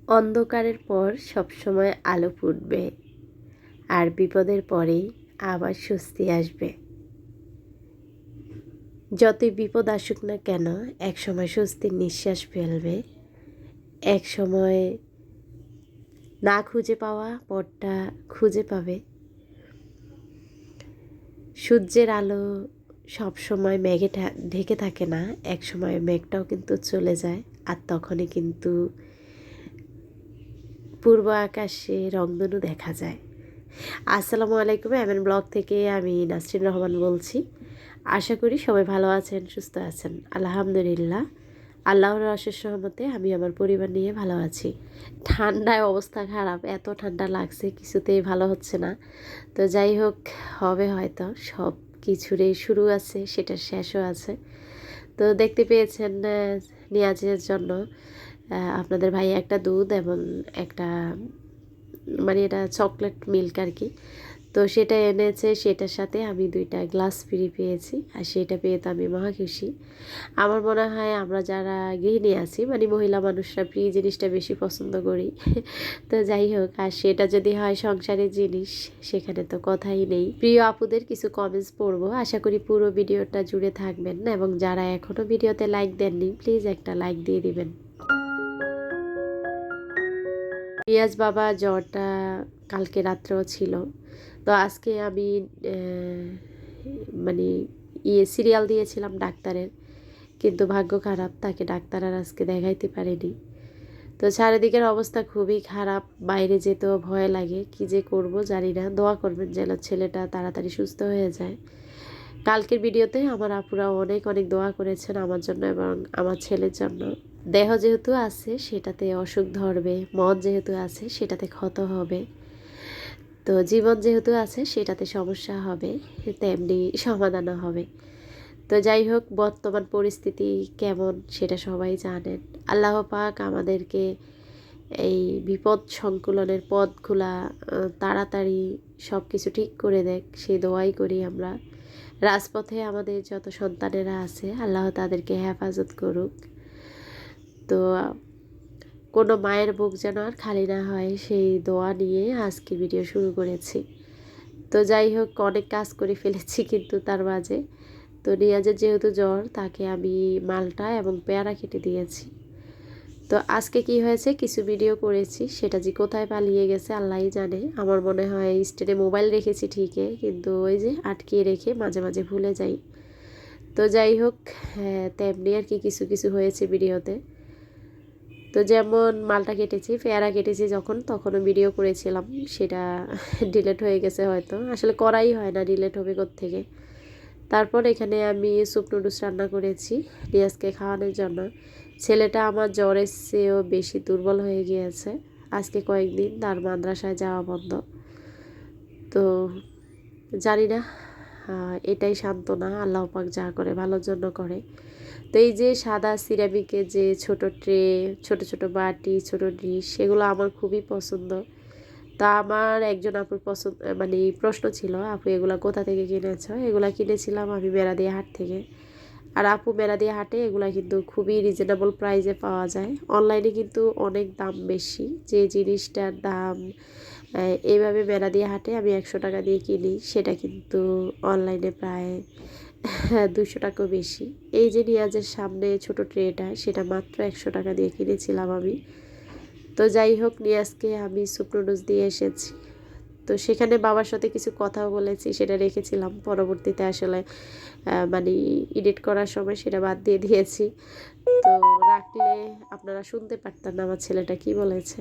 অন্ধকারের পর সবসময় আলো ফুটবে, আর বিপদের পরেই আবার স্বস্তি আসবে। যতই বিপদ আসুক না কেন, একসময় স্বস্তির নিঃশ্বাস ফেলবে। একসময় না খুঁজে পাওয়া পথটা খুঁজে পাবে। সূর্যের আলো সবসময় মেঘে ঢেকে থাকে না, একসময় মেঘটাও কিন্তু চলে যায়, আর তখনই কিন্তু পূর্ব আকাশে রংধনু দেখা যায়। আসসালামু আলাইকুম, এমএন ব্লগ থেকে আমি নাসরিন রহমান বলছি। আশা করি সবাই ভালো আছেন, সুস্থ আছেন। আলহামদুলিল্লাহ, আল্লাহর অশেষ রহমতে আমি আমার পরিবার নিয়ে ভালো আছি। ঠান্ডায় অবস্থা খারাপ, এত ঠান্ডা লাগছে, কিছুতেই ভালো হচ্ছে না। তো যাই হোক, হবে হয়তো। সব কিছুরই শুরু আছে, সেটা শেষও আছে। তো দেখতে পেয়েছেন নিয়াজের জন্য আপনাদের ভাই একটা দুধ এবং একটা মানে এটা চকলেট মিল্ক আর কি। তো সেটা এনেছে, সেটার সাথে আমি 2টা গ্লাস ফ্রি পেয়েছি, আর সেটা পেয়ে তো আমি মহা খুশি। আমার মনে হয় আমরা যারা গৃহিণী আছি, মানে মহিলা মানুষরা ফ্রি জিনিসটা বেশি পছন্দ করি। তো যাই হোক, আর সেটা যদি হয় সংসারের জিনিস, সেখানে তো কথাই নেই। প্রিয় আপুদের কিছু কমেন্টস পড়বো, আশা করি পুরো ভিডিওটা জুড়ে থাকবেন, এবং যারা এখনও ভিডিওতে লাইক দেননি প্লিজ একটা লাইক দিয়ে দিবেন। রিয়াজ বাবা জ্বরটা কালকে রাত্রেও ছিল। তো আজকে আমি মানে সিরিয়াল দিয়েছিলাম ডাক্তারের, কিন্তু ভাগ্য খারাপ, তাকে ডাক্তার আর আজকে দেখাইতে পারেনি। তো চারিদিকের অবস্থা খুবই খারাপ, বাইরে যেতেও ভয় লাগে, কি যে করব জানি না। দোয়া করবেন যেন ছেলেটা তাড়াতাড়ি সুস্থ হয়ে যায়। কালকের ভিডিওতে আমার আপুরা অনেক অনেক দোয়া করেছেন আমার জন্য এবং আমার ছেলের জন্য। দেহ যেহেতু আছে সেটাতে অসুখ ধরবে, মন যেহেতু আছে সেটাতে ক্ষত হবে, তো জীবন যেহেতু আছে সেটাতে সমস্যা হবে, তেমনি সমাধানও হবে। তো যাই হোক, বর্তমান পরিস্থিতি কেমন সেটা সবাই জানেন। আল্লাহ পাক আমাদেরকে এই বিপদ সংকুলনের পথগুলা তাড়াতাড়ি সব কিছু ঠিক করে দেখ, সেই দোয়াই করি আমরা। রাজপথে আমাদের যত সন্তানেরা আছে, আল্লাহ তাদেরকে হেফাজত করুক। তো কোনো মায়ের বুক যেন আর খালি না হয়, সেই দোয়া নিয়ে আজকে ভিডিও শুরু করেছি। তো যাই হোক, অনেক কাজ করে ফেলেছি কিন্তু তার মাঝে। তো নিয়াজের যেহেতু জ্বর, তাকে আমি মালটা এবং পেয়ারা কেটে দিয়েছি। তো আজকে কি হয়েছে, কিছু ভিডিও করেছি, সেটা যে কোথায় পালিয়ে গেছে আল্লাহই জানে। আমার মনে হয় স্ট্যান্ডে মোবাইল রেখেছি ঠিকই, কিন্তু ওই যে আটকিয়ে রেখে মাঝে মাঝে ভুলে যাই। তো যাই হোক, তেমনি আর কি কিছু কিছু হয়েছে ভিডিওতে। তো যেমন মালটা কেটেছি, পেয়ারা কেটেছি যখন, তখনও ভিডিও করেছিলাম, সেটা ডিলেট হয়ে গেছে হয়তো, আসলে করাই হয় না, ডিলেট হবে কোত্থেকে। তারপর এখানে আমি স্যুপ নুডলস রান্না করেছি রিয়াজকে খাওয়ানোর জন্য। ছেলেটা আমার জ্বরের চেয়েও বেশি দুর্বল হয়ে গিয়েছে, আজকে কয়েকদিন তার মাদ্রাসায় যাওয়া বন্ধ। তো জানি না, এটাই সান্ত্বনা, আল্লাহ পাক যা করে ভালোর জন্য করে। তো এই যে সাদা সিরামিকের যে ছোট ট্রে, ছোট ছোট বাটি, ছোট ডিশ, সেগুলো আমার খুবই পছন্দ। তা আমার একজন আপুর পছন্দ মানে প্রশ্ন ছিল, আপু এগুলা কোথা থেকে কিনেছ? এগুলা কিনেছিলাম আমি মেরাদিয়া হাট থেকে। আর আপু মেরাদিয়া হাটে এগুলা কিন্তু খুবই রিজনেবল প্রাইসে পাওয়া যায়। অনলাইনে কিন্তু অনেক দাম বেশি, যে জিনিসটার দাম এইভাবে মেরাদিয়া হাটে আমি 100 টাকা দিয়ে কিনি, সেটা কিন্তু অনলাইনে প্রায় 200 টাকাও বেশি। এই যে নিয়াজের সামনে ছোট ট্রেটা, সেটা মাত্র 100 টাকা দিয়ে কিনেছিলাম আমি। তো যাই হোক, নিয়াজকে আমি স্যুপ নুডলস দিয়ে এসেছি। তো সেখানে বাবার সাথে কিছু কথাও বলেছি, সেটা রেখেছিলাম, পরবর্তীতে আসলে মানে এডিট করার সময় সেটা বাদ দিয়ে দিয়েছি। তো রাখলে আপনারা শুনতে পারতেন না আমার ছেলেটা কি বলেছে।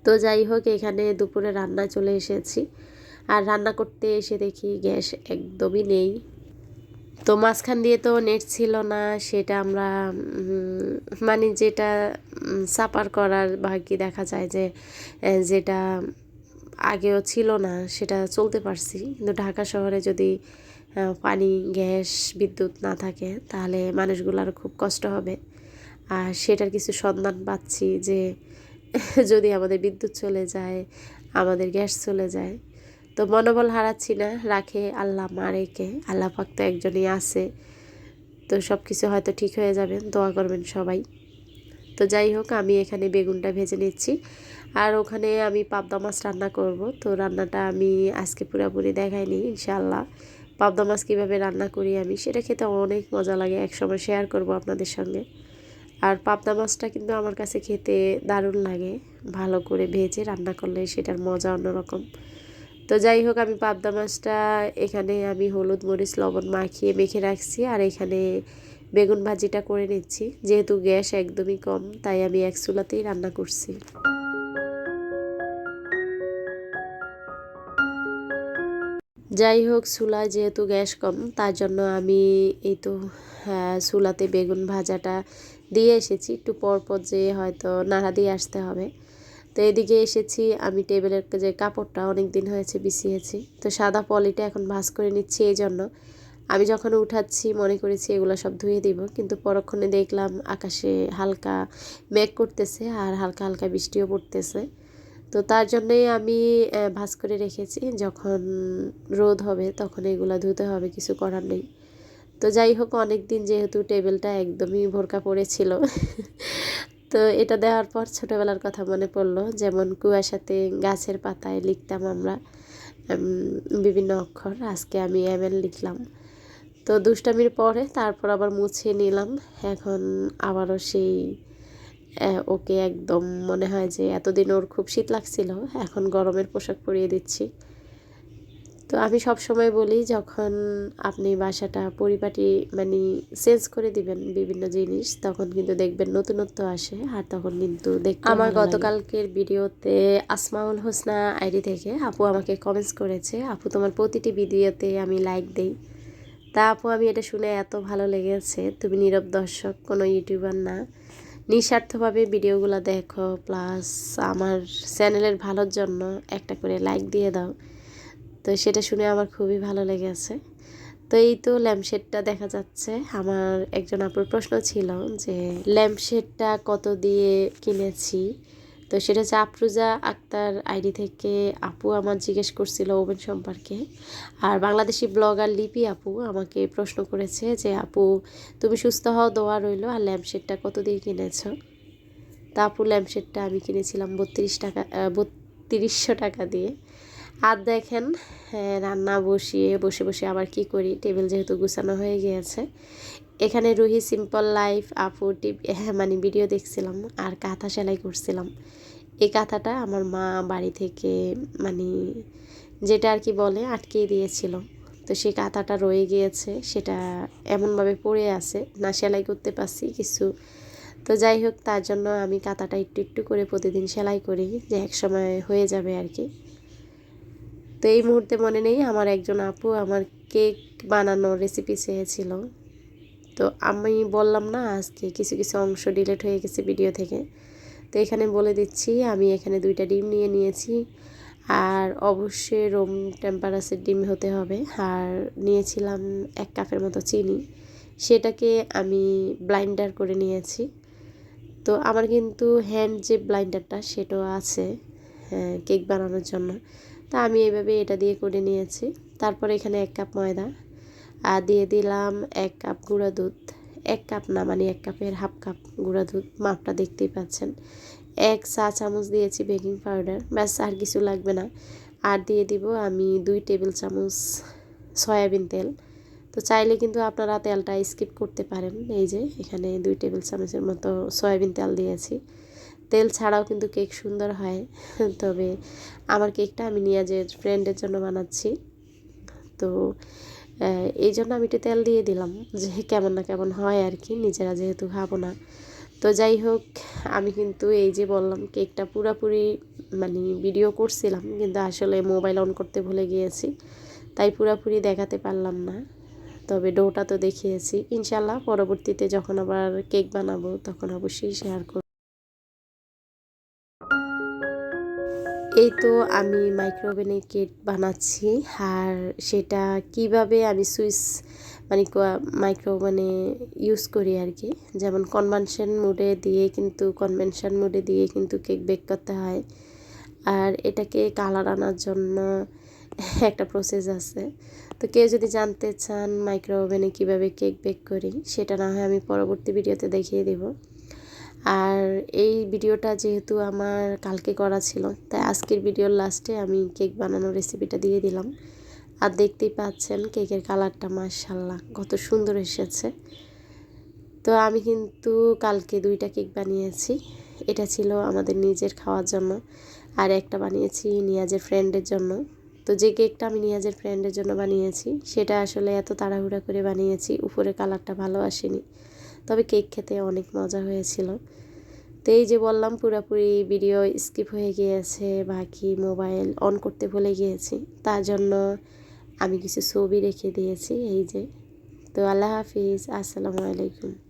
তো যাই হোক, এখানে দুপুরে রান্নায় চলে এসেছি, আর রান্না করতে এসে দেখি গ্যাস একদমই নেই। তো মাঝখান দিয়ে তো নেট ছিল না, সেটা আমরা মানে যেটা সাপার করার বাকি দেখা যায় যে যেটা আগেও ছিল না সেটা চলতে পারছি, কিন্তু ঢাকা শহরে যদি পানি, গ্যাস, বিদ্যুৎ না থাকে তাহলে মানুষগুলোর খুব কষ্ট হবে। আর সেটার কিছু সন্ধান পাচ্ছি যে যদি আমাদের বিদ্যুৎ চলে যায়, আমাদের গ্যাস চলে যায়, তো মনোবল হারাচ্ছি না, রাখে আল্লাহ মারেকে, আল্লাহ পাক তো একজনই আছে। তো সব কিছু হয়তো ঠিক হয়ে যাবে, দোয়া করবেন সবাই। তো যাই হোক, আমি এখানে বেগুনটা ভেজে নিচ্ছি, আর ওখানে আমি পাবদা মাছ রান্না করব। তো রান্নাটা আমি আজকে পুরোপুরি দেখাইনি, ইনশাল্লাহ পাবদা মাছ কীভাবে রান্না করি আমি, সেটা খেতে অনেক মজা লাগে, একসময় শেয়ার করব আপনাদের সঙ্গে। আর পাবদা মাছটা কিন্তু আমার কাছে খেতে দারুণ লাগে, ভালো করে ভেজে রান্না করলে সেটার মজা অন্যরকম। তো যাই হোক, আমি পাবদা মাছটা এখানে আমি হলুদ মরিচ লবণ মাখিয়ে মেখে রাখছি, আর এখানে বেগুন ভাজিটা করে নিচ্ছি। যেহেতু গ্যাস একদমই কম, তাই আমি এক চুলাতেই রান্না করছি। যাই হোক, চুলায় যেহেতু গ্যাস কম, তার জন্য আমি এই তো চুলাতে বেগুন ভাজাটা দিয়ে এসেছি। একটু পরপর যে হয়তো নাড়া দিয়ে আসতে হবে। তো এদিকে এসেছি, আমি টেবিলের যে কাপড়টা অনেক দিন হয়েছে বিছিয়েছি, তো সাদা পলিটা এখন ভাঁজ করে নিচ্ছি। এই জন্য আমি যখন উঠাচ্ছি মনে করেছি এগুলো সব ধুয়ে দিব, কিন্তু পরক্ষণে দেখলাম আকাশে হালকা মেঘ করতেছে আর হালকা হালকা বৃষ্টিও পড়তেছে। তো তার জন্যই আমি ভাঁজ করে রেখেছি, যখন রোদ হবে তখন এগুলো ধুতে হবে, কিছু করার নেই। তো যাই হোক, অনেক দিন যেহেতু টেবিলটা একদমই ভরকা পড়েছিল তো এটা দেওয়ার পর ছোটোবেলার কথা মনে পড়লো, যেমন কুয়াশাতে গাছের পাতায় লিখতাম আমরা বিভিন্ন অক্ষর, আজকে আমি ML লিখলাম। তো দুষ্টামির পরে তারপর আবার মুছে নিলাম। এখন আবারও সেই ওকে একদম মনে হয় যে এতদিন ওর খুব শীত লাগছিল, এখন গরমের পোশাক পরিয়ে দিচ্ছি। তো আমি সব সময় বলি, যখন আপনি বাসাটা পরিপাটি মানে চেঞ্জ করে দিবেন বিভিন্ন জিনিস, তখন কিন্তু দেখবেন নতুনত্ব আসে, আর তখন কিন্তু দেখতে আমার গতকালকের ভিডিওতে আসমাউল হোসনা আইডি থেকে আপু আমাকে কমেন্টস করেছে, আপু তোমার প্রতিটি ভিডিওতে আমি লাইক দেই। তা আপু, আমি এটা শুনে এত ভালো লেগেছে। তুমি নীরব দর্শক, কোনো ইউটিউবার না, নিঃস্বার্থভাবে ভিডিওগুলো দেখো, প্লাস আমার চ্যানেলের ভালোর জন্য একটা করে লাইক দিয়ে দাও। তো সেটা শুনে আমার খুবই ভালো লেগেছে। তো এই তো ল্যাম্পশেডটা দেখা যাচ্ছে। আমার একজন আপুর প্রশ্ন ছিল যে ল্যাম্পশেডটা কত দিয়ে কিনেছি। তো সেটা হচ্ছে আফরুজা আক্তার আইডি থেকে আপু আমার জিজ্ঞেস করছিল ওভেন সম্পর্কে। আর বাংলাদেশি ব্লগার লিপি আপু আমাকে প্রশ্ন করেছে যে আপু তুমি সুস্থ হও, দোয়া রইল, আর ল্যাম্পশেডটা কত দিয়ে কিনেছো। তা আপু, ল্যাম্পশেডটা আমি কিনেছিলাম 3200 টাকা দিয়ে। আর দেখেন, রান্না বসে বসে আবার কি করি, টেবিল যেহেতু গুছানো হয়ে গিয়েছে, এখানে রুহি সিম্পল লাইফ আপু মানে ভিডিও দেখছিলাম আর কাঁথা সেলাই করছিলাম। এই কাঁথাটা আমার মা বাড়ি থেকে মানে যেটা আর কি বলে আটকিয়ে দিয়েছিল, তো সেই কাঁথাটা রয়ে গিয়েছে, সেটা এমনভাবে পড়ে আছে, না সেলাই করতে পারছি কিছু। তো যাই হোক, তার জন্য আমি কাঁথাটা একটু একটু করে প্রতিদিন সেলাই করি, যে এক সময় হয়ে যাবে আর কি। তো এই মুহূর্তে মনে নেই, আমার একজন আপু আমার কেক বানানোর রেসিপি চেয়েছিল। তো আমি বললাম না, আজকে কিছু কিছু অংশ ডিলিট হয়ে গেছে ভিডিও থেকে। তো এখানে বলে দিচ্ছি, আমি এখানে 2টা ডিম নিয়ে নিয়েছি, আর অবশ্যই রুম টেম্পারেচার ডিম হতে হবে। আর নিয়েছিলাম 1 কাপের মতো চিনি, সেটাকে আমি ব্লাইন্ডার করে নিয়েছি। তো আমার কিন্তু হ্যান্ড যে ব্লাইন্ডারটা সেটাও আছে কেক বানানোর জন্য। তা আমি এইভাবে এটা দিয়ে করে নিয়েছি। তারপর এখানে 1 কাপ ময়দা, আর দিয়ে দিলাম 1 কাপ গুঁড়া দুধ। 1 কাপ না, মানে 1 কাপের হাফ কাপ গুঁড়া দুধ, মাপটা দেখতেই পাচ্ছেন। 1 চা চামচ দিয়েছি বেকিং পাউডার, ব্যাস, আর কিছু লাগবে না। আর দিয়ে দিব আমি 2 টেবিল চামচ সয়াবিন তেল। তো চাইলে কিন্তু আপনারা তেলটা স্কিপ করতে পারেন। এই যে এখানে 2 টেবিল চামচের মতো সয়াবিন তেল দিয়েছি। তেল ছাড়াও কিন্তু কেক সুন্দর হয়, তবে আমার কেকটা আমি নিজের ফ্রেন্ডের জন্য বানাচ্ছি, তো এই জন্য আমি একটু তেল দিয়ে দিলাম, যে কেমন না কেমন হয় আর কি, নিজেরা যেহেতু খাবো না। তো যাই হোক, আমি কিন্তু এই যে বললাম কেকটা পুরোপুরি মানে ভিডিও করছিলাম, কিন্তু আসলে মোবাইল অন করতে ভুলে গিয়েছি, তাই পুরোপুরি দেখাতে পারলাম না। তবে ডোটা তো দেখিয়েছি, ইনশাল্লাহ পরবর্তীতে যখন আবার কেক বানাবো তখন অবশ্যই শেয়ার করব। এই তো আমি মাইক্রোওভেনে কেক বানাচ্ছি, আর সেটা কিভাবে আমি সুইচ মানে মাইক্রোওভেনে ইউজ করি আর কি। যেমন কনভেনশন মোডে দিয়ে কিন্তু কেক বেক করতে হয়, আর এটাকে কালার আনার জন্য একটা প্রসেস আছে। তো কেউ যদি জানতে চান মাইক্রোওভেনে কীভাবে কেক বেক করি, সেটা না হয় আমি পরবর্তী ভিডিওতে দেখিয়ে দেব। আর এই ভিডিওটা যেহেতু আমার কালকে করা ছিল, তাই আজকের ভিডিওর লাস্টে আমি কেক বানানোর রেসিপিটা দিয়ে দিলাম। আর দেখতেই পাচ্ছেন কেকের কালারটা মাশাআল্লাহ কত সুন্দর এসেছে। তো আমি কিন্তু কালকে 2টা কেক বানিয়েছি। এটা ছিল আমাদের নিজের খাওয়ার জন্য, আর একটা বানিয়েছি নিয়াজের ফ্রেন্ডের জন্য। তো যে কেকটা আমি নিয়াজের ফ্রেন্ডের জন্য বানিয়েছি সেটা আসলে এত তাড়াহুড়া করে বানিয়েছি, উপরে কালারটা ভালো আসেনি, তবে কেক খেতে অনেক মজা হয়েছিল। তো এই যে বললাম পুরোপুরি ভিডিও স্কিপ হয়ে গিয়েছে, বাকি মোবাইল অন করতে ভুলে গিয়েছি, তার জন্য আমি কিছু ছবি রেখে দিয়েছি এই যে। তো আল্লাহ হাফিজ, আসসালামু আলাইকুম।